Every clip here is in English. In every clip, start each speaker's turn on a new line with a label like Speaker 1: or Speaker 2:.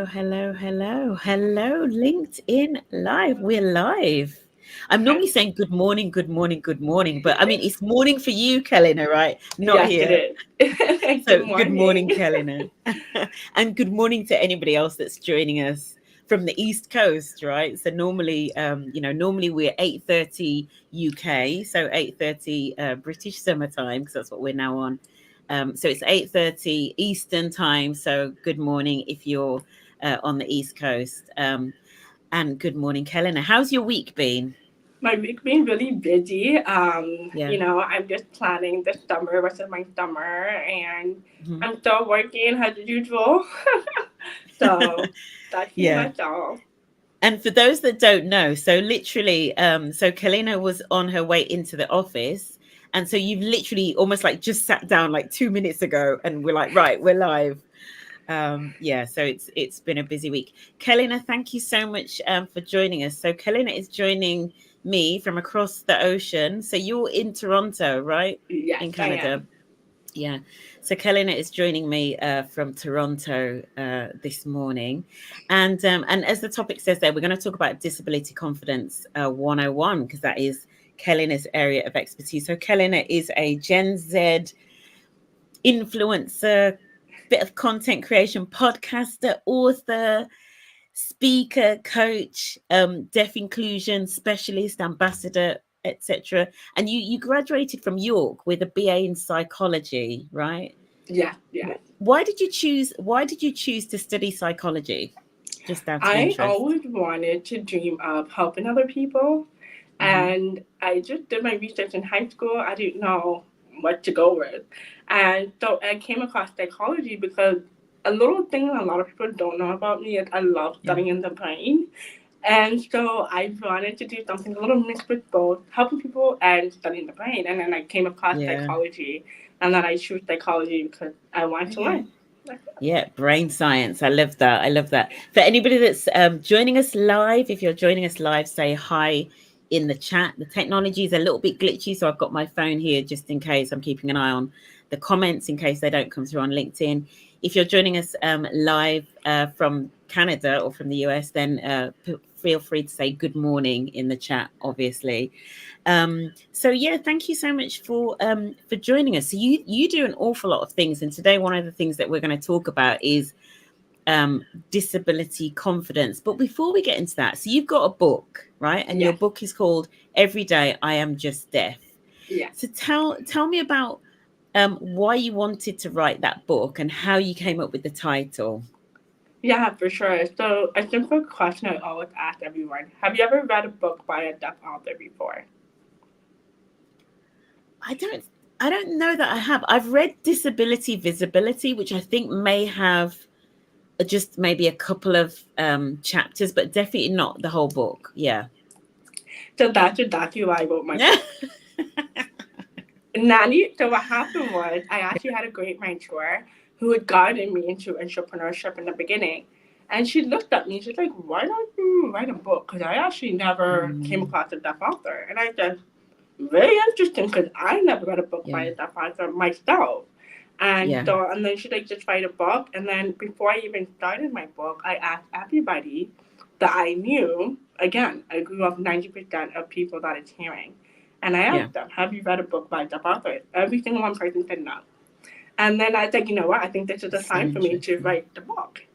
Speaker 1: Hello, LinkedIn Live. We're live. I'm normally saying good morning, but I mean, it's morning for you, Kellina, right? Not
Speaker 2: Yes, it
Speaker 1: here.
Speaker 2: is. Good
Speaker 1: So, good morning,
Speaker 2: morning.
Speaker 1: Kellina. And good morning to anybody else that's joining us from the East Coast, right? So normally, normally we're 8:30 UK, so 8:30 British summertime, because that's what we're now on. So it's 8:30 Eastern time. So good morning if you're on the East Coast. And good morning, Kellina. How's your week been?
Speaker 2: My week been really busy.
Speaker 1: Yeah.
Speaker 2: I'm just planning the summer, rest of my summer, and
Speaker 1: Mhm.
Speaker 2: I'm still working as usual. So that's pretty
Speaker 1: Yeah.
Speaker 2: much all.
Speaker 1: And for those that don't know, so literally, so Kalina was on her way into the office. And so you've literally almost like just sat down like 2 minutes ago and we're like, right, we're live. Yeah, so it's been a busy week. Kellina, thank you so much for joining us. So Kellina is joining me from across the ocean. So you're in Toronto, right?
Speaker 2: Yes,
Speaker 1: In
Speaker 2: I
Speaker 1: Canada.
Speaker 2: am.
Speaker 1: Yeah. So Kellina is joining me from Toronto this morning. And as the topic says there, we're going to talk about disability confidence 101, because that is Kellina's area of expertise. So Kellina is a Gen Z influencer, bit of content creation, podcaster, author, speaker, coach, deaf inclusion specialist, ambassador, etc. And you graduated from York with a BA in psychology, right?
Speaker 2: Yes, yes.
Speaker 1: Why did you choose to study psychology? Just out of
Speaker 2: I
Speaker 1: interest.
Speaker 2: always wanted to dream of helping other people,
Speaker 1: Hmm.
Speaker 2: and I just did my research in high school. I didn't know what to go with, and so I came across psychology because a little thing a lot of people don't know about me is I love
Speaker 1: Yeah.
Speaker 2: studying the brain, and so I wanted to do something a little mixed with both helping people and studying the brain. And then I came across
Speaker 1: Yeah.
Speaker 2: psychology, and then I chose psychology because I wanted to
Speaker 1: Okay.
Speaker 2: learn.
Speaker 1: Yeah, brain science. I love that. I love that. For anybody that's joining us live, if you're joining us live, say hi in the chat. The technology is a little bit glitchy, so I've got my phone here just in case. I'm keeping an eye on the comments in case they don't come through on LinkedIn. If you're joining us live from Canada or from the US, then feel free to say good morning in the chat, obviously. So yeah, thank you so much for joining us. So you do an awful lot of things, and today one of the things that we're going to talk about is disability confidence. But before we get into that, so you've got a book, right? And your
Speaker 2: Yes,
Speaker 1: book is called Every Day I Am Just Deaf.
Speaker 2: yes.
Speaker 1: So tell me about why you wanted to write that book and how you came up with the title.
Speaker 2: Yeah, for sure. So a simple question I always ask everyone: have you ever read a book by a deaf author before?
Speaker 1: I don't I don't know that I have. I've read Disability Visibility, which I think may have just maybe a couple of chapters, but definitely not the whole book. Yeah.
Speaker 2: So that's exactly why I wrote my book. Nanny, so what happened was I actually had a great mentor who had guided me into entrepreneurship in the beginning. And she looked at me, she's like, why don't you write a book? Because I actually never came
Speaker 1: Mm,
Speaker 2: across a deaf author. And I said, very interesting, because I never read a book by
Speaker 1: yeah.
Speaker 2: a deaf author myself. And
Speaker 1: Yeah.
Speaker 2: so, and then she like just write a book. And then before I even started my book, I asked everybody that I knew. Again, I grew up 90% of people that it's hearing. And I
Speaker 1: Yeah.
Speaker 2: asked them, have you read a book by Jeff Author? Every single one person said no. And then I said, you know what? I think this is a
Speaker 1: It's so
Speaker 2: sign for me to
Speaker 1: interesting.
Speaker 2: write the book.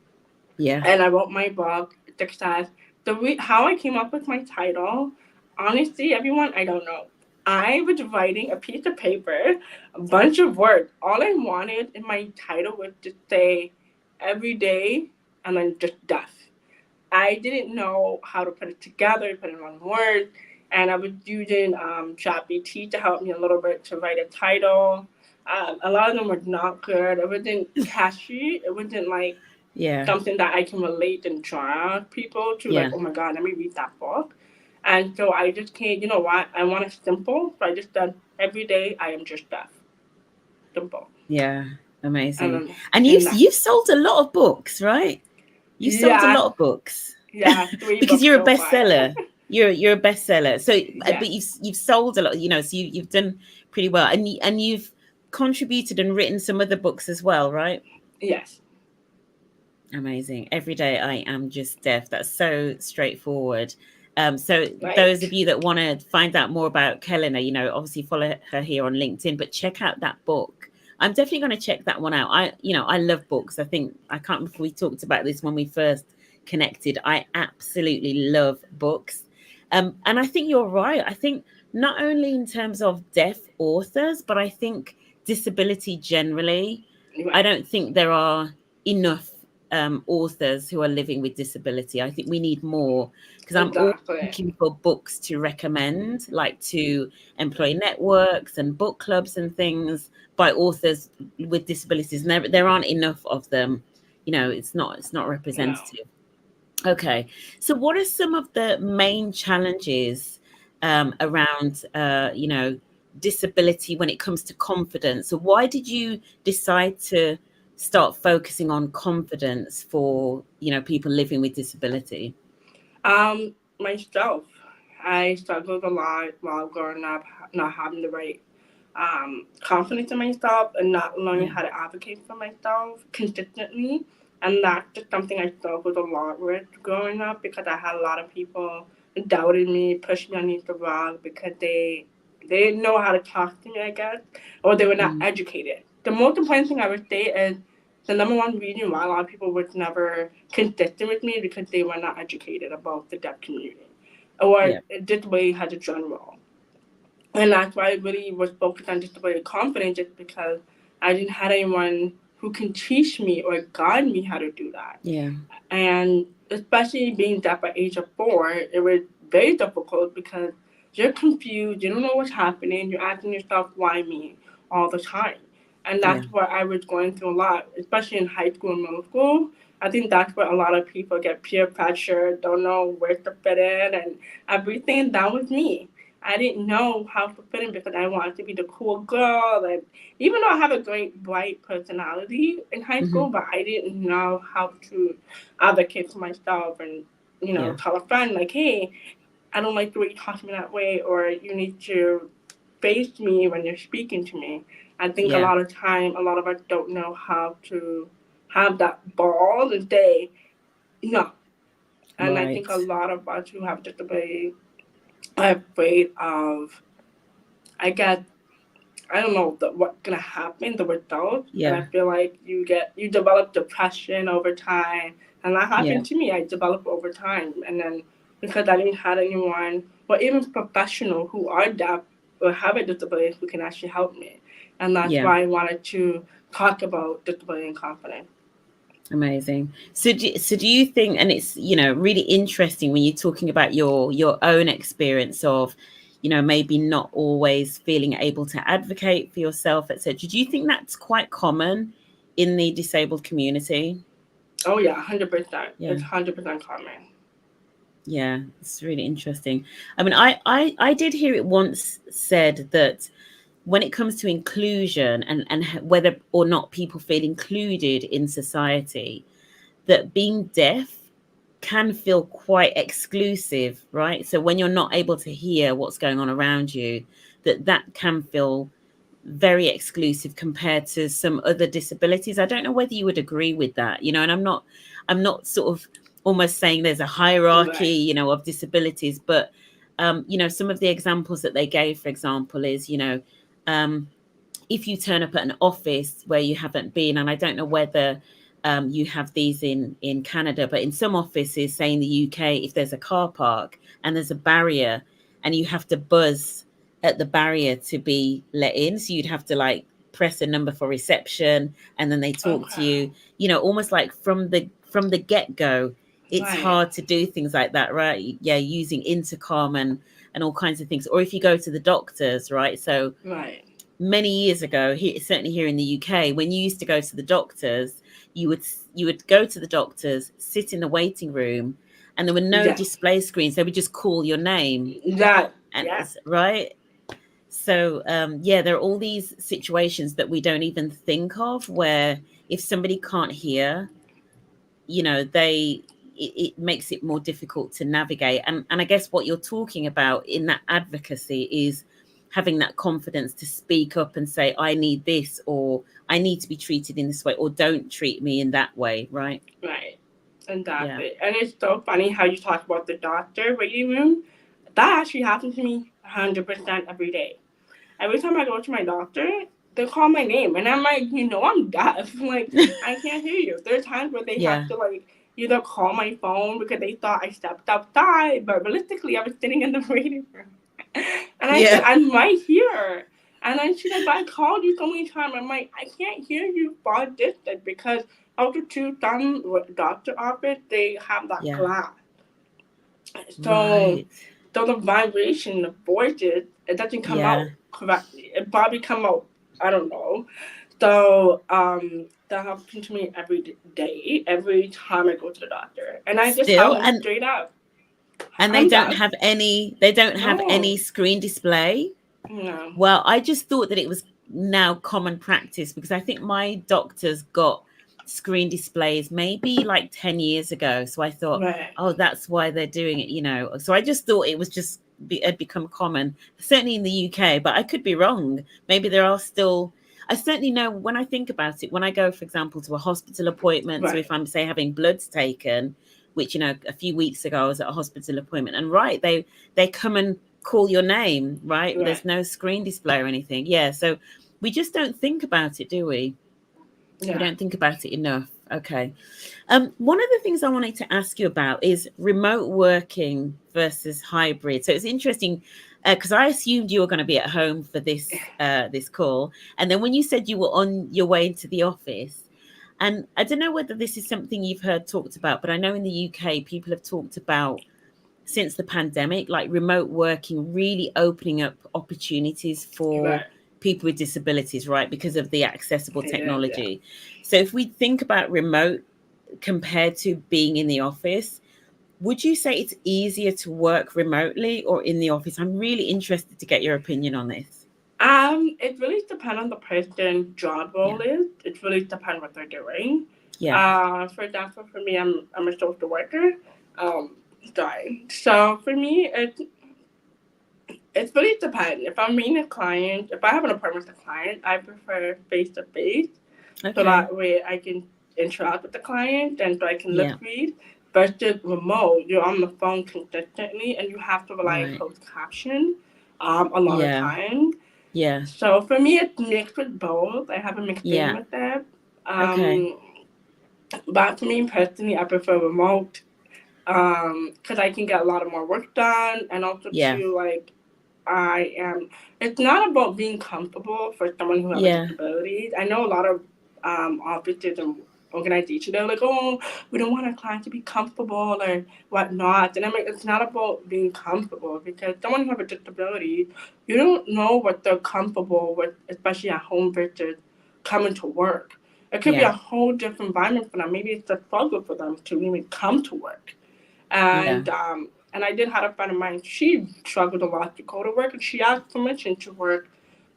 Speaker 1: Yeah.
Speaker 2: And I wrote my book, Success. How I came up with my title, honestly, everyone, I don't know. I was writing a piece of paper, a bunch of words. All I wanted in my title was to say every day and then just death. I didn't know how to put it together, put it in one word, and I was using ChatGPT to help me a little bit to write a title. A lot of them were not good. It wasn't catchy. It wasn't like
Speaker 1: Yeah.
Speaker 2: something that I can relate and draw people to, like,
Speaker 1: Yeah.
Speaker 2: oh my God, let me read that book. And so I just can't, you know what? I want it simple. So I just said, every day I am just deaf. Simple.
Speaker 1: Yeah.
Speaker 2: And
Speaker 1: Amazing.
Speaker 2: then,
Speaker 1: And
Speaker 2: and that.
Speaker 1: you've sold a lot of books, right? You've sold a
Speaker 2: Yeah,
Speaker 1: lot of books
Speaker 2: yeah, three
Speaker 1: because
Speaker 2: books
Speaker 1: you're a
Speaker 2: so far.
Speaker 1: bestseller. You're a bestseller. So,
Speaker 2: Yeah,
Speaker 1: but you've sold a lot, so you've done pretty well, and you've contributed and written some other books as well, right?
Speaker 2: yes.
Speaker 1: Amazing. Every day I am just deaf. That's so straightforward. So those of
Speaker 2: Right.
Speaker 1: you that want to find out more about Kellina, obviously follow her here on LinkedIn, but check out that book. I'm definitely going to check that one out. I love books. I think I can't remember if we talked about this when we first connected. I absolutely love books. And I think you're right. I think not only in terms of deaf authors, but I think disability generally. I
Speaker 2: Right.
Speaker 1: don't think there are enough authors who are living with disability. I think we need more because I'm always
Speaker 2: Exactly.
Speaker 1: looking for books to recommend, like to employee networks and book clubs and things by authors with disabilities. And there aren't enough of them. It's not
Speaker 2: No.
Speaker 1: representative. Okay. So what are some of the main challenges around disability when it comes to confidence? So why did you decide to start focusing on confidence for, people living with disability?
Speaker 2: Myself, I struggled a lot while growing up, not having the right confidence in myself and not learning
Speaker 1: Yeah.
Speaker 2: how to advocate for myself consistently. And that's just something I struggled a lot with growing up because I had a lot of people doubted me, pushed me underneath the rug because they didn't know how to talk to me, I guess, or they were not
Speaker 1: Mm,
Speaker 2: educated. The most important thing I would say is the number one reason why a lot of people was never consistent with me is because they were not educated about the deaf community or
Speaker 1: yeah.
Speaker 2: this way has a general. And that's why I really was focused on disability confidence just because I didn't have anyone who can teach me or guide me how to do that.
Speaker 1: Yeah.
Speaker 2: And especially being deaf at age of 4, it was very difficult because you're confused, you don't know what's happening, you're asking yourself, why me, all the time. And
Speaker 1: Yeah.
Speaker 2: that's what I was going through a lot, especially in high school and middle school. I think that's where a lot of people get peer pressure, don't know where to fit in, and everything. That was me. I didn't know how to fit in because I wanted to be the cool girl. And even though I have a great, bright personality in high
Speaker 1: Hmm.
Speaker 2: school, but I didn't know how to advocate for myself and,
Speaker 1: Yeah.
Speaker 2: tell a friend, like, hey, I don't like the way you talk to me that way, or you need to face me when you're speaking to me. I think a
Speaker 1: Yeah.
Speaker 2: lot of time, a lot of us don't know how to have that ball and say no. And I think
Speaker 1: Right.
Speaker 2: a lot of us who have disability are afraid of, I guess, I don't know what's gonna happen, the results, and I
Speaker 1: Yeah.
Speaker 2: feel like you develop depression over time, and that
Speaker 1: Yeah.
Speaker 2: happened to me. I developed over time, and then because I didn't have anyone, or even professional who are deaf or have a disability who can actually help me, and that's
Speaker 1: Yeah.
Speaker 2: why I wanted to talk about disability and confidence.
Speaker 1: Amazing. So do you think, and it's, really interesting when you're talking about your own experience of, maybe not always feeling able to advocate for yourself, etc. Do you think that's quite common in the disabled community?
Speaker 2: Oh yeah, 100%.
Speaker 1: Yeah.
Speaker 2: It's 100% common.
Speaker 1: Yeah, it's really interesting. I mean, I did hear it once said that when it comes to inclusion and whether or not people feel included in society, that being deaf can feel quite exclusive, right? So when you're not able to hear what's going on around you, that can feel very exclusive compared to some other disabilities. I don't know whether you would agree with that, and I'm not sort of almost saying there's a hierarchy,
Speaker 2: Right.
Speaker 1: of disabilities, but some of the examples that they gave, for example, is, um, if you turn up at an office where you haven't been, and I don't know whether you have these in Canada, but in some offices, say in the UK, if there's a car park and there's a barrier and you have to buzz at the barrier to be let in, so you'd have to like press a number for reception, and then they talk to
Speaker 2: Okay.
Speaker 1: you, almost like from the get go. It's
Speaker 2: Right.
Speaker 1: hard to do things like that, right? Yeah, using intercom and all kinds of things. Or if you go to the doctors, right? So
Speaker 2: Right.
Speaker 1: many years ago, certainly here in the UK, when you used to go to the doctors, you would go to the doctors, sit in the waiting room, and there were no
Speaker 2: Yes.
Speaker 1: display screens. They would just call your name,
Speaker 2: That.
Speaker 1: and
Speaker 2: Yeah.
Speaker 1: right. So yeah, there are all these situations that we don't even think of where if somebody can't hear, it makes it more difficult to navigate. And I guess what you're talking about in that advocacy is having that confidence to speak up and say, I need this, or I need to be treated in this way, or don't treat me in that way, right?
Speaker 2: Right. Exactly. And it's so funny how you talk about the doctor waiting room. That actually happens to me 100% every day. Every time I go to my doctor, they call my name, and I'm like, I'm deaf. Like, I can't hear you. There are times where they have to like either call my phone because they thought I stepped outside, but realistically, I was sitting in the waiting room, and I said, I'm right here. And then she's like, but I called you so many times. I'm like, I can't hear you far distance because out of some doctor office, they have that glass. So,
Speaker 1: Right.
Speaker 2: so the vibration, the voices, it doesn't come out correctly. It probably come out, I don't know. So, that happens to me every day, every time I go to the doctor, and I just tell
Speaker 1: Still,
Speaker 2: them straight up,
Speaker 1: and they
Speaker 2: I'm
Speaker 1: don't
Speaker 2: deaf.
Speaker 1: have they don't have
Speaker 2: No,
Speaker 1: any screen display.
Speaker 2: no,
Speaker 1: Well, I just thought that it was now common practice because I think my doctors got screen displays maybe like 10 years ago. So I thought,
Speaker 2: right,
Speaker 1: oh, that's why they're doing it. So I just thought it was just had become common, certainly in the UK, but I could be wrong. Maybe there are still. I certainly know when I think about it, when I go, for example, to a hospital appointment. So
Speaker 2: right,
Speaker 1: if I'm, say, having bloods taken, which, a few weeks ago I was at a hospital appointment, and right, they come and call your name, right?
Speaker 2: right,
Speaker 1: There's no screen display or anything. Yeah. So we just don't think about it, do we? We
Speaker 2: yeah.
Speaker 1: don't think about it enough. Okay. One of the things I wanted to ask you about is remote working versus hybrid. So it's interesting because I assumed you were going to be at home for this call, and then when you said you were on your way into the office, and I don't know whether this is something you've heard talked about, but I know in the UK people have talked about since the pandemic, like remote working really opening up opportunities for
Speaker 2: Right.
Speaker 1: people with disabilities, right? Because of the accessible
Speaker 2: It is, yeah.
Speaker 1: technology. So if we think about remote compared to being in the office, would you say it's easier to work remotely or in the office? I'm really interested to get your opinion on this.
Speaker 2: It really depends on the person job
Speaker 1: Yeah.
Speaker 2: role is. It really depends what they're doing.
Speaker 1: Yeah.
Speaker 2: For example, for me, I'm a social worker. Um, sorry. So for me, it's really depends. If I'm meeting a client, if I have an appointment with a client, I prefer face to face, so
Speaker 1: Okay.
Speaker 2: that way I can interact with the client and so I can lip
Speaker 1: Yeah.
Speaker 2: read. Versus remote, you're on the phone consistently and you have to rely on
Speaker 1: Right.
Speaker 2: closed caption a lot of
Speaker 1: Yeah.
Speaker 2: time.
Speaker 1: Yeah.
Speaker 2: So for me, it's mixed with both. I have a mixed in
Speaker 1: Yeah.
Speaker 2: with that.
Speaker 1: Okay.
Speaker 2: Um, but for me personally, I prefer remote because I can get a lot of more work done, and also
Speaker 1: Yeah.
Speaker 2: too like I am. It's not about being comfortable for someone who has a
Speaker 1: Yeah.
Speaker 2: disability. I know a lot of offices and organizations, they're like, oh, we don't want our clients to be comfortable or whatnot. And I'm like, it's not about being comfortable because someone who has a disability, you don't know what they're comfortable with, especially at home versus coming to work. It could be
Speaker 1: Yeah.
Speaker 2: a whole different environment for them. Maybe it's a struggle for them to even come to work.
Speaker 1: Yeah.
Speaker 2: And I did have a friend of mine. She struggled a lot to go to work, and she asked permission to work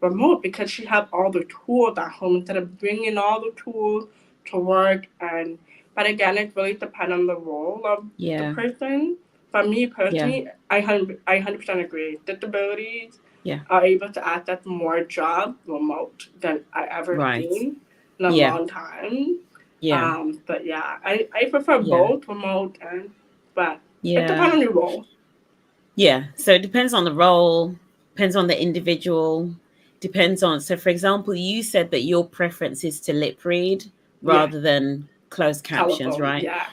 Speaker 2: remote because she had all the tools at home instead of bringing all the tools to work. And but again, it really depends on the role of the
Speaker 1: Yeah.
Speaker 2: person. For me
Speaker 1: Yeah.
Speaker 2: personally, I 100% agree. Disabilities
Speaker 1: Yeah.
Speaker 2: are able to access more jobs remote than I ever
Speaker 1: Right.
Speaker 2: seen in a
Speaker 1: Yeah.
Speaker 2: long time.
Speaker 1: Yeah.
Speaker 2: But yeah, I prefer
Speaker 1: Yeah.
Speaker 2: both remote and but it
Speaker 1: Yeah.
Speaker 2: depends on your role.
Speaker 1: Yeah. So it depends on the role, depends on the individual, depends on. So, for example, you said that your preference is to lip read
Speaker 2: Yeah,
Speaker 1: rather than closed captions,
Speaker 2: telephone.
Speaker 1: right?
Speaker 2: Yeah,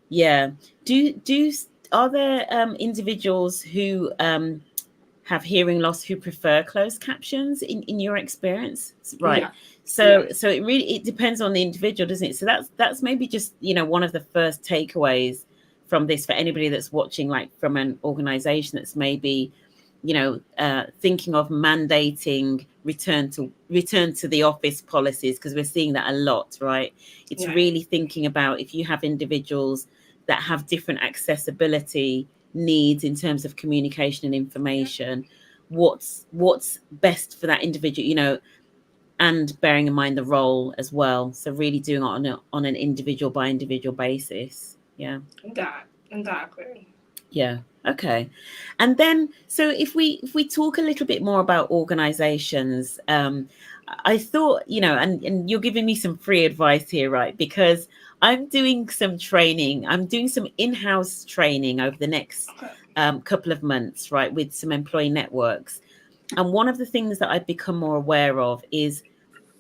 Speaker 1: Yeah. Do are there individuals who have hearing loss who prefer closed captions in your experience? Right.
Speaker 2: yeah,
Speaker 1: So
Speaker 2: yeah,
Speaker 1: it depends on the individual, doesn't it? So that's maybe just one of the first takeaways from this for anybody that's watching, like from an organization that's maybe thinking of mandating return to the office policies, because we're seeing that a lot, right? It's
Speaker 2: yeah,
Speaker 1: really thinking about if you have individuals that have different accessibility needs in terms of communication and information, what's best for that individual, and bearing in mind the role as well. So really doing it on an individual by individual basis. Yeah.
Speaker 2: that exactly.
Speaker 1: Yeah. Okay. And then, so if we talk a little bit more about organizations, I thought, and you're giving me some free advice here, right? Because I'm doing some training. I'm doing some in-house training over the next
Speaker 2: Okay.
Speaker 1: couple of months, right, with some employee networks. And one of the things that I've become more aware of is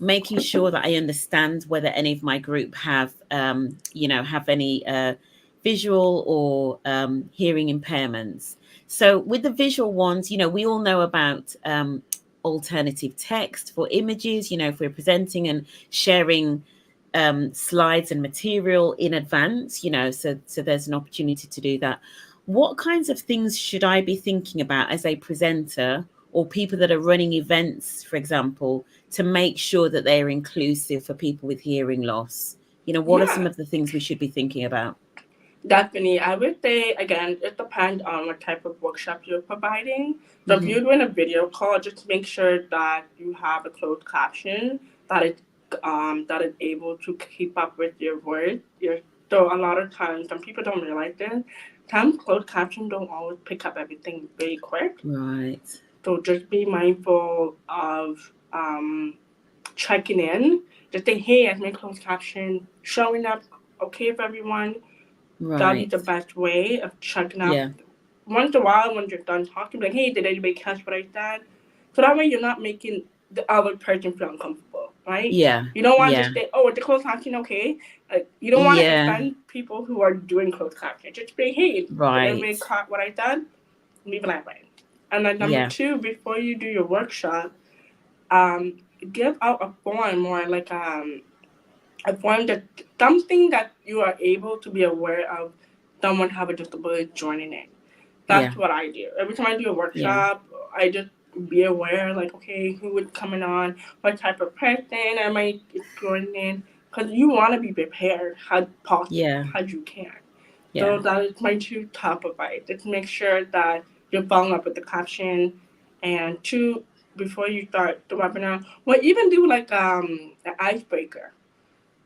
Speaker 1: making sure that I understand whether any of my group have, have any visual or hearing impairments. So with the visual ones, we all know about alternative text for images. If we're presenting and sharing slides and material in advance, so there's an opportunity to do that. What kinds of things should I be thinking about as a presenter or people that are running events, for example, to make sure that they're inclusive for people with hearing loss? What are some
Speaker 2: Yeah,
Speaker 1: of the things we should be thinking about?
Speaker 2: definitely. I would say, again, it depends on what type of workshop you're providing. So if
Speaker 1: Hmm.
Speaker 2: you're doing a video call, just make sure that you have a closed caption that that is able to keep up with your words. So a lot of times, some people don't realize this. Some closed caption don't always pick up everything very quick.
Speaker 1: Right.
Speaker 2: So just be mindful of checking in. Just say, hey, as my closed caption showing up okay for everyone. That'll be
Speaker 1: Right.
Speaker 2: the best way of checking up.
Speaker 1: Yeah.
Speaker 2: Once in a while, when you're done talking, be like, hey, did anybody catch what I said? So that way you're not making the other person feel uncomfortable, right?
Speaker 1: Yeah.
Speaker 2: You don't want to
Speaker 1: Yeah.
Speaker 2: just say, oh, the closed caption, okay? Like, you don't want to
Speaker 1: Yeah.
Speaker 2: offend people who are doing closed caption. Just say, hey, did
Speaker 1: Right.
Speaker 2: everybody caught what I said? Leave it that way. And then number
Speaker 1: Yeah.
Speaker 2: two, before you do your workshop, um, give out a form or like I find that something that you are able to be aware of someone have a disability joining in.
Speaker 1: Yeah.
Speaker 2: That's what I do. Every time I do a
Speaker 1: Yeah.
Speaker 2: workshop, I just be aware, like, okay, who is coming on, what type of person am I joining in, because you want to be prepared as possible,
Speaker 1: Yeah.
Speaker 2: as you can.
Speaker 1: Yeah.
Speaker 2: So that is my two top advice. Just make sure that you're following up with the caption, and two, before you start the webinar, well, even do like an icebreaker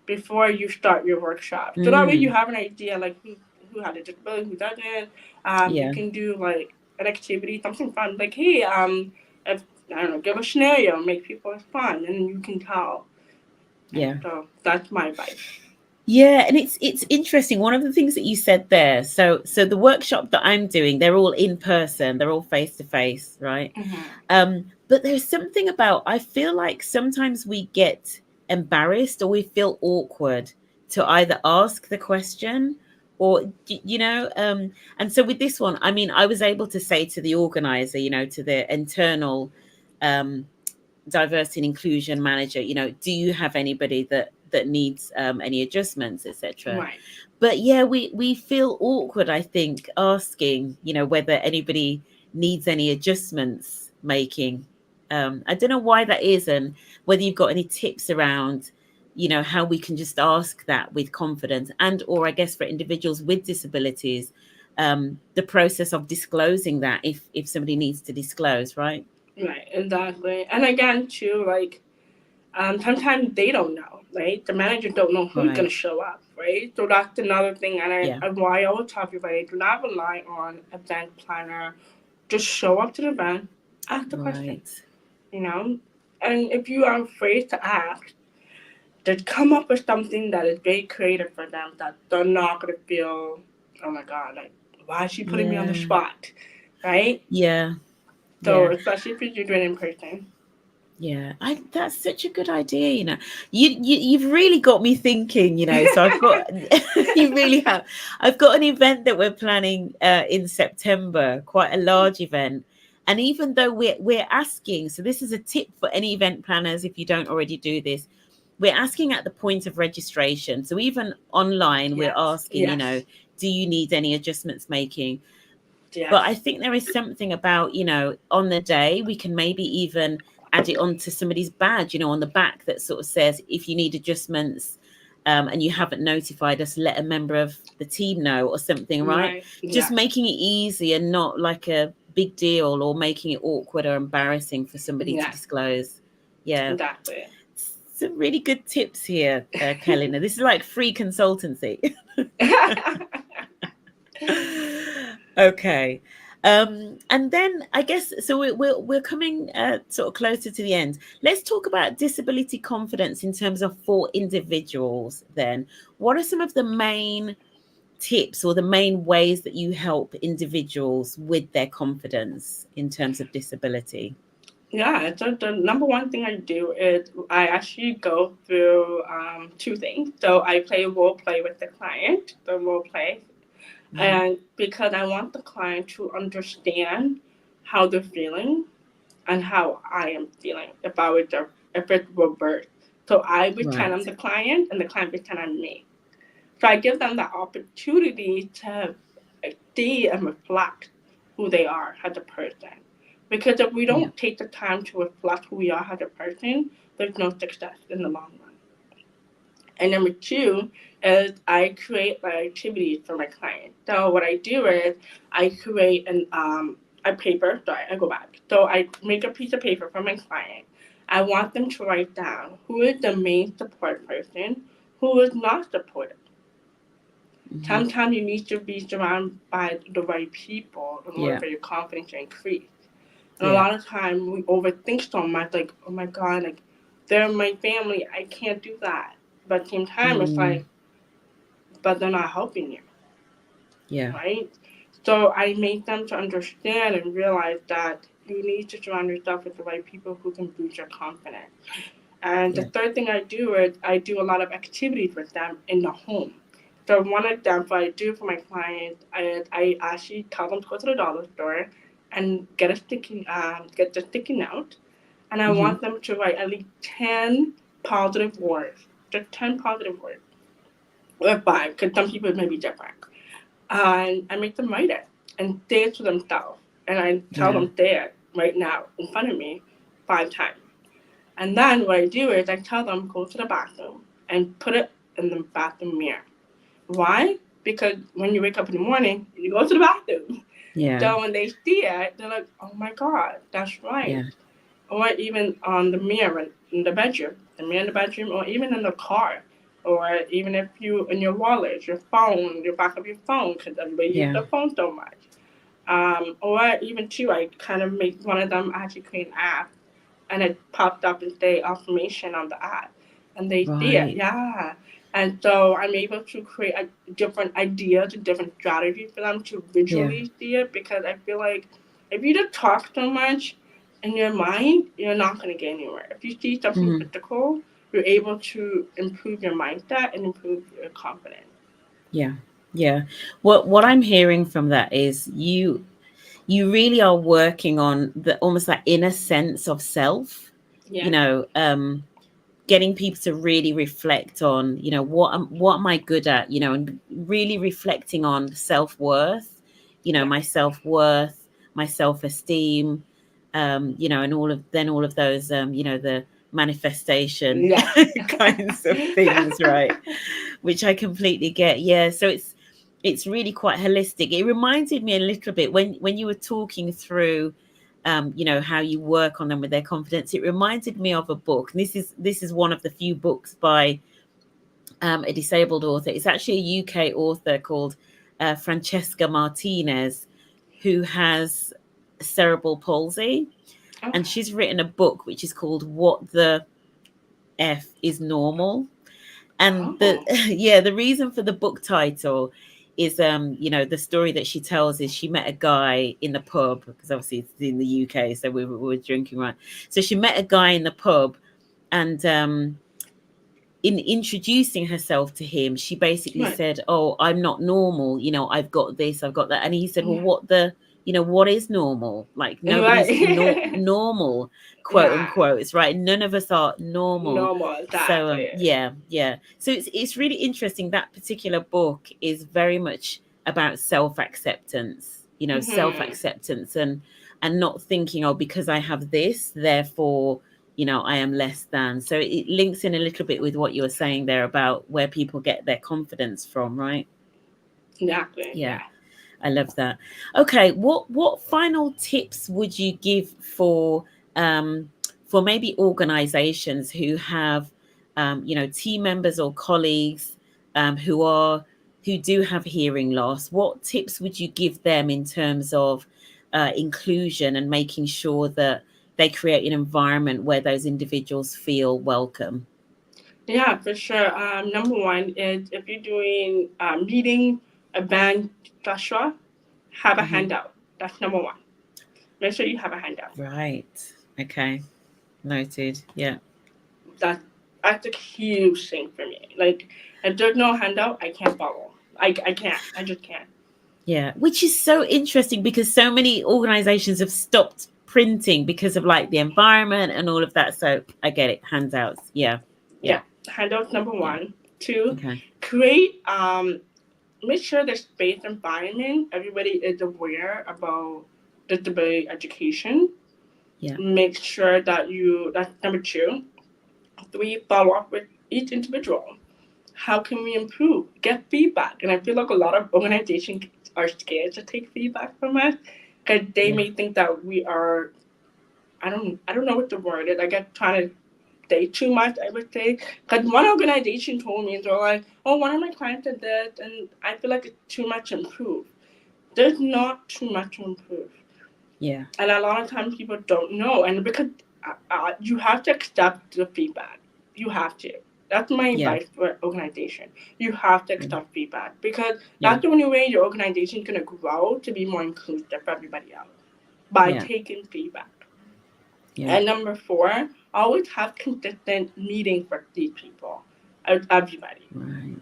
Speaker 2: before you start your workshop. So that way you
Speaker 1: Mm.
Speaker 2: have an idea like who had a disability, who doesn't. You
Speaker 1: Yeah.
Speaker 2: can do like an activity, something fun, like hey, if I don't know, give a scenario, make people respond, and you can tell. And
Speaker 1: Yeah.
Speaker 2: so that's my advice.
Speaker 1: Yeah, and it's interesting. One of the things that you said there. So the workshop that I'm doing, they're all in person. They're all face to face, right?
Speaker 2: Mm-hmm.
Speaker 1: But there's something about, I feel like sometimes we get embarrassed or we feel awkward to either ask the question or and so with this one, I mean, I was able to say to the organizer, to the internal um diversity and inclusion manager, do you have anybody that needs any adjustments, etc.
Speaker 2: Right.
Speaker 1: But yeah, we feel awkward, I think, asking, whether anybody needs any adjustments making. I don't know why that is, and whether you've got any tips around, how we can just ask that with confidence, and or I guess for individuals with disabilities, the process of disclosing that if somebody needs to disclose, right?
Speaker 2: Right. Exactly. And again, too, like sometimes they don't know, right? The manager don't know who's gonna
Speaker 1: Right.
Speaker 2: show up, right? So that's another thing,
Speaker 1: Yeah.
Speaker 2: and why I always tell everybody do not rely on event planner. Just show up to the event, ask the question,
Speaker 1: Right.
Speaker 2: you know. And if you are afraid to ask, just come up with something that is very creative for them that they're not gonna feel, oh my god, like why is she putting me on the
Speaker 1: Yeah.
Speaker 2: spot, right?
Speaker 1: Yeah.
Speaker 2: So
Speaker 1: Yeah.
Speaker 2: especially if you're doing it in person.
Speaker 1: Yeah, that's such a good idea. You've really got me thinking. So I've got you really have. I've got an event that we're planning in September, quite a large event. And even though we're asking, so this is a tip for any event planners if you don't already do this, we're asking at the point of registration. So even online, we're
Speaker 2: Yes,
Speaker 1: asking,
Speaker 2: yes,
Speaker 1: do you need any adjustments making? But I
Speaker 2: yes.
Speaker 1: think there is something about, on the day, we can maybe even add it onto somebody's badge, on the back that sort of says, if you need adjustments and you haven't notified us, let a member of the team know or something, right?
Speaker 2: Right.
Speaker 1: Just
Speaker 2: Yes.
Speaker 1: making it easy and not like a big deal or making it awkward or embarrassing for somebody to
Speaker 2: Yes.
Speaker 1: disclose. Yeah.
Speaker 2: Exactly.
Speaker 1: Some really good tips here, Kellina. This is like free consultancy. Okay. And then I guess so. We're coming sort of closer to the end. Let's talk about disability confidence in terms of for individuals. Then, what are some of the main tips or the main ways that you help individuals with their confidence in terms of disability?
Speaker 2: Yeah, so the number one thing I do is I actually go through two things. So I play role play with the client, the role play,
Speaker 1: Hmm.
Speaker 2: and because I want the client to understand how they're feeling and how I am feeling if it were birth. So I pretend I'm
Speaker 1: Right.
Speaker 2: the client and the client pretend I'm me. So I give them the opportunity to see and reflect who they are as a person. Because if we
Speaker 1: Yeah.
Speaker 2: don't take the time to reflect who we are as a person, there's no success in the long run. And number two is I create like activities for my clients. So what I do is I create a paper. Sorry, I go back. So I make a piece of paper for my client. I want them to write down who is the main support person, who is not supportive.
Speaker 1: Hmm.
Speaker 2: Sometimes you need to be surrounded by the right people in order
Speaker 1: Yeah.
Speaker 2: for your confidence to increase. And a
Speaker 1: Yeah.
Speaker 2: lot of times we overthink so much, like, oh my God, like, they're my family, I can't do that. But at the same time, it's
Speaker 1: Mm,
Speaker 2: like, but they're not helping you,
Speaker 1: yeah.
Speaker 2: right? So I make them to understand and realize that you need to surround yourself with the right people who can boost your confidence. And the
Speaker 1: Yeah.
Speaker 2: third thing I do is I do a lot of activities with them in the home. So one example I do for my clients is I actually tell them to go to the dollar store and get the sticky note, and I
Speaker 1: Hmm.
Speaker 2: want them to write at least 10 positive words, just 10 positive words, or five, because some people may be different. And I make them write it and say it to themselves, and I tell
Speaker 1: Yeah.
Speaker 2: them say it right now in front of me 5 times. And then what I do is I tell them go to the bathroom and put it in the bathroom mirror. Why? Because when you wake up in the morning, you go to the bathroom.
Speaker 1: Yeah.
Speaker 2: So when they see it, they're like, "Oh my God, that's right."
Speaker 1: Yeah.
Speaker 2: Or even on the mirror in the mirror in the bedroom, or even in the car, or even if you in your wallet, your phone, your back of your phone, because everybody uses
Speaker 1: Yeah.
Speaker 2: their phone so much. Or even too, I kind of make one of them actually create an app and it popped up and say affirmation on the app, and they see it,
Speaker 1: Right.
Speaker 2: yeah. And so I'm able to create a different ideas, a different strategy for them to
Speaker 1: Yeah.
Speaker 2: visually see it, because I feel like if you just talk so much in your mind, you're not going to get anywhere. If you see something
Speaker 1: Hmm.
Speaker 2: physical, you're able to improve your mindset and improve your confidence.
Speaker 1: Yeah. Yeah. What I'm hearing from that is you really are working on the almost that inner sense of self, you
Speaker 2: Yeah.
Speaker 1: know, getting people to really reflect on, what am I good at, and really reflecting on self-worth,
Speaker 2: Yeah.
Speaker 1: my self-worth, my self-esteem, and all of those, the manifestation
Speaker 2: Yeah.
Speaker 1: kinds of things, right? Which I completely get. Yeah. So it's really quite holistic. It reminded me a little bit when you were talking through how you work on them with their confidence. It reminded me of a book. And this is one of the few books by a disabled author. It's actually a UK author called Francesca Martinez, who has cerebral palsy, and
Speaker 2: Okay.
Speaker 1: she's written a book which is called What the F is Normal. And the
Speaker 2: Oh.
Speaker 1: yeah, the reason for the book title is the story that she tells is she met a guy in the pub, because obviously it's in the UK, so we were drinking, right? So she met a guy in the pub, and in introducing herself to him, she basically
Speaker 2: Right.
Speaker 1: said, "Oh, I'm not normal. I've got this, I've got that." And he said, "Well,
Speaker 2: Yeah.
Speaker 1: what is normal? Like nobody's
Speaker 2: Right.
Speaker 1: normal, quote
Speaker 2: Yeah.
Speaker 1: unquote. It's right. None of us are normal."
Speaker 2: Normal,
Speaker 1: So
Speaker 2: exactly.
Speaker 1: yeah, yeah. So it's really interesting. That particular book is very much about self acceptance. Self
Speaker 2: Hmm.
Speaker 1: acceptance and not thinking, oh, because I have this, therefore I am less than. So it links in a little bit with what you were saying there about where people get their confidence from, right?
Speaker 2: Exactly.
Speaker 1: Yeah,
Speaker 2: Yeah.
Speaker 1: I love that. Okay, what final tips would you give for maybe organizations who have team members or colleagues who do have hearing loss? What tips would you give them in terms of inclusion and making sure that they create an environment where those individuals feel welcome?
Speaker 2: Yeah, for sure. Number one is if you're doing meeting, event, etc., have a
Speaker 1: Hmm.
Speaker 2: handout. That's number one. Make sure you have a handout.
Speaker 1: Right. Okay. Noted. Yeah.
Speaker 2: That that's a huge thing for me. Like, if there's no handout, I can't follow. I can't. I just can't.
Speaker 1: Yeah. Which is so interesting because so many organizations have stopped printing because of like the environment and all of that. So I get it. Handouts. Yeah. Yeah.
Speaker 2: Yeah, handouts number
Speaker 1: Yeah.
Speaker 2: one. Two,
Speaker 1: Okay.
Speaker 2: create make sure the space environment everybody is aware about disability education.
Speaker 1: Yeah.
Speaker 2: Make sure that you that's number two. Three, follow up with each individual. How can we improve? Get feedback. And I feel like a lot of organizations are scared to take feedback from us because they
Speaker 1: Yeah.
Speaker 2: may think that we are I don't know what the word is. I get trying to say too much, I would say. Because one organization told me, they're like, oh, one of my clients did this, and I feel like it's too much improved. There's not too much to improve.
Speaker 1: Yeah.
Speaker 2: And a lot of times people don't know. And because you have to accept the feedback. You have to. That's my
Speaker 1: Yeah.
Speaker 2: advice for organization. You have to
Speaker 1: Yeah.
Speaker 2: accept feedback because
Speaker 1: Yeah.
Speaker 2: that's the only way your organization is going to grow to be more inclusive for everybody else by
Speaker 1: Yeah.
Speaker 2: taking feedback.
Speaker 1: Yeah.
Speaker 2: And number four, always have consistent meetings with these people, everybody,
Speaker 1: Right.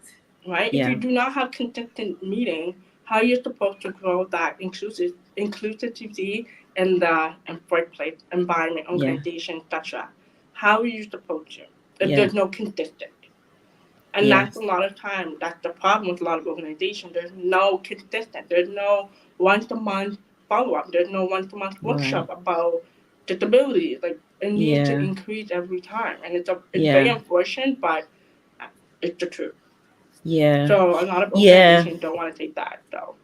Speaker 2: right? If
Speaker 1: Yeah.
Speaker 2: you do not have consistent meeting, how are you supposed to grow that inclusivity in the workplace, environment,
Speaker 1: Yeah.
Speaker 2: organization, etc.? How are you supposed to if
Speaker 1: Yeah.
Speaker 2: there's no consistent? And
Speaker 1: Yeah.
Speaker 2: that's a lot of time. That's the problem with a lot of organizations. There's no consistent. There's no once a month follow up. There's no once a month
Speaker 1: Right.
Speaker 2: workshop about disabilities. Like it needs to
Speaker 1: Yeah.
Speaker 2: increase every time, and it's very
Speaker 1: Yeah.
Speaker 2: unfortunate, but it's the truth.
Speaker 1: Yeah.
Speaker 2: So a lot of
Speaker 1: Yeah.
Speaker 2: organizations don't want to take that. So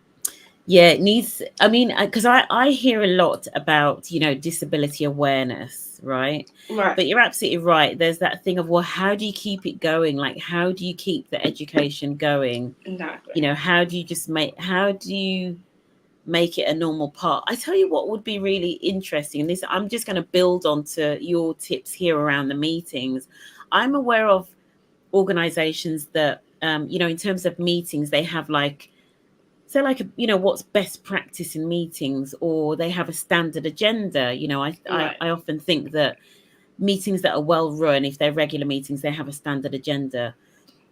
Speaker 1: Yeah, it needs, I mean, because I hear a lot about, disability awareness, right?
Speaker 2: right,
Speaker 1: But you're absolutely right. There's that thing of, well, how do you keep it going? Like, how do you keep the education going?
Speaker 2: exactly.
Speaker 1: How do you make it a normal part? I tell you what would be really interesting, and this, I'm just going to build onto your tips here around the meetings. I'm aware of organizations that, in terms of meetings, they have like, so like what's best practice in meetings, or they have a standard agenda.
Speaker 2: Right.
Speaker 1: I often think that meetings that are well run, if they're regular meetings, they have a standard agenda.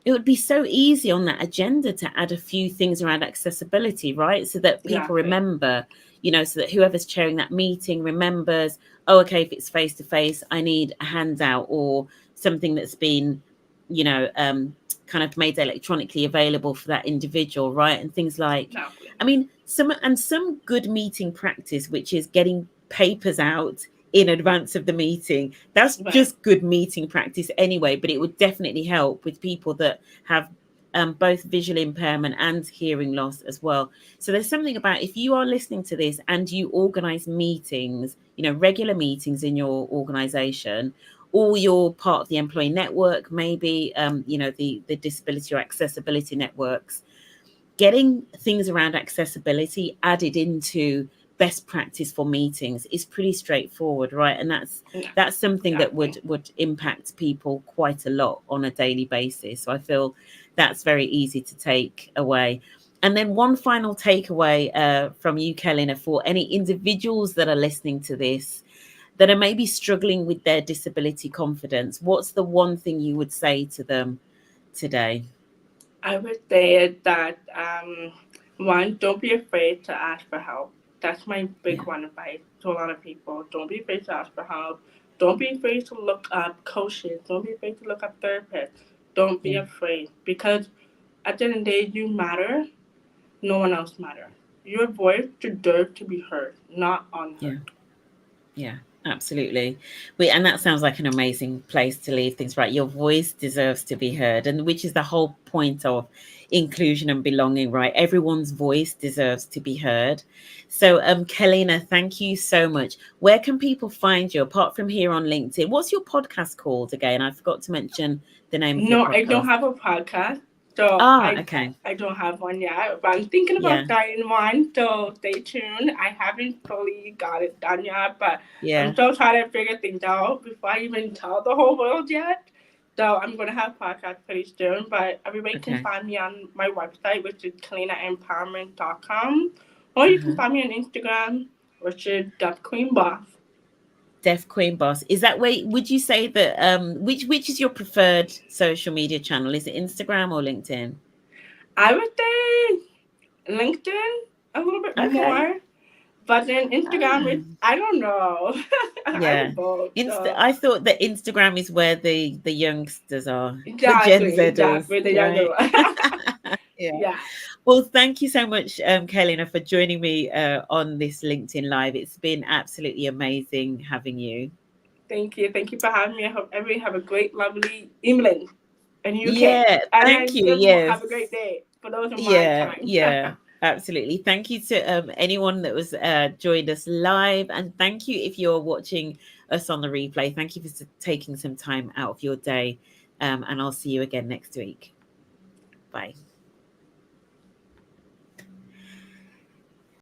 Speaker 1: It would be so easy on that agenda to add a few things around accessibility, right? So that people
Speaker 2: Exactly.
Speaker 1: remember, so that whoever's chairing that meeting remembers, oh, okay, if it's face to face, I need a handout or something that's been, you know, um, kind of made electronically available for that individual, right? And things like,
Speaker 2: Exactly.
Speaker 1: I mean, some good meeting practice, which is getting papers out in advance of the meeting. That's
Speaker 2: Right.
Speaker 1: just good meeting practice anyway, but it would definitely help with people that have both visual impairment and hearing loss as well. So there's something about, if you are listening to this and you organize meetings, regular meetings in your organization, or you're part of the employee network, maybe, the disability or accessibility networks, getting things around accessibility added into best practice for meetings is pretty straightforward, right? And
Speaker 2: Yeah.
Speaker 1: that's something that
Speaker 2: Exactly.
Speaker 1: would impact people quite a lot on a daily basis. So I feel that's very easy to take away. And then one final takeaway from you, Kellina, for any individuals that are listening to this that are maybe struggling with their disability confidence, what's the one thing you would say to them today?
Speaker 2: I would say that one, don't be afraid to ask for help. That's my big
Speaker 1: Yeah,
Speaker 2: one advice to a lot of people. Don't be afraid to ask for help. Don't be afraid to look up coaches. Don't be afraid to look up therapists. Don't be
Speaker 1: yeah,
Speaker 2: afraid because at the end of the day, you matter. No one else matters. Your voice deserves to be heard, not
Speaker 1: yeah.
Speaker 2: unheard.
Speaker 1: Yeah, absolutely. And that sounds like an amazing place to leave things, right? Your voice deserves to be heard, and which is the whole point of inclusion and belonging, right? Everyone's voice deserves to be heard. So, Kellina, thank you so much. Where can people find you apart from here on LinkedIn? What's your podcast called again? I forgot to mention the name of your
Speaker 2: No, I don't
Speaker 1: podcast.
Speaker 2: have a podcast. So
Speaker 1: Ah, okay.
Speaker 2: I don't have one yet, but I'm thinking
Speaker 1: Yeah.
Speaker 2: about starting one. So stay tuned. I haven't fully got it done yet, but I'm
Speaker 1: Yeah.
Speaker 2: still trying to figure things out before I even tell the whole world yet. So I'm gonna have podcast pretty soon. But everybody can
Speaker 1: Okay.
Speaker 2: find me on my website, which is KellinaEmpowerment.com, or you can
Speaker 1: Uh-huh.
Speaker 2: find me on Instagram, which is @QueenBoss.
Speaker 1: Deaf Queen Boss. Is that where would you say that which is your preferred social media channel? Is it Instagram or LinkedIn?
Speaker 2: I would say LinkedIn a little bit
Speaker 1: Okay.
Speaker 2: more. But then Instagram
Speaker 1: Ah,
Speaker 2: is, I don't know. I
Speaker 1: yeah.
Speaker 2: would both. So
Speaker 1: I thought that Instagram is where the youngsters are, the Gen
Speaker 2: exactly,
Speaker 1: Zers,
Speaker 2: exactly. The younger
Speaker 1: right?
Speaker 2: one.
Speaker 1: Yeah.
Speaker 2: Yeah.
Speaker 1: Well, thank you so much, Kellina, for joining me on this LinkedIn Live. It's been absolutely amazing having you.
Speaker 2: Thank you. Thank you for having me. I hope everybody have a great, lovely evening in UK.
Speaker 1: Yeah,
Speaker 2: And
Speaker 1: thank
Speaker 2: then
Speaker 1: you. Yes.
Speaker 2: have a great day for those in my
Speaker 1: Yeah,
Speaker 2: time.
Speaker 1: yeah, absolutely. Thank you to anyone that was joined us live, and thank you if you're watching us on the replay. Thank you for taking some time out of your day, and I'll see you again next week. Bye.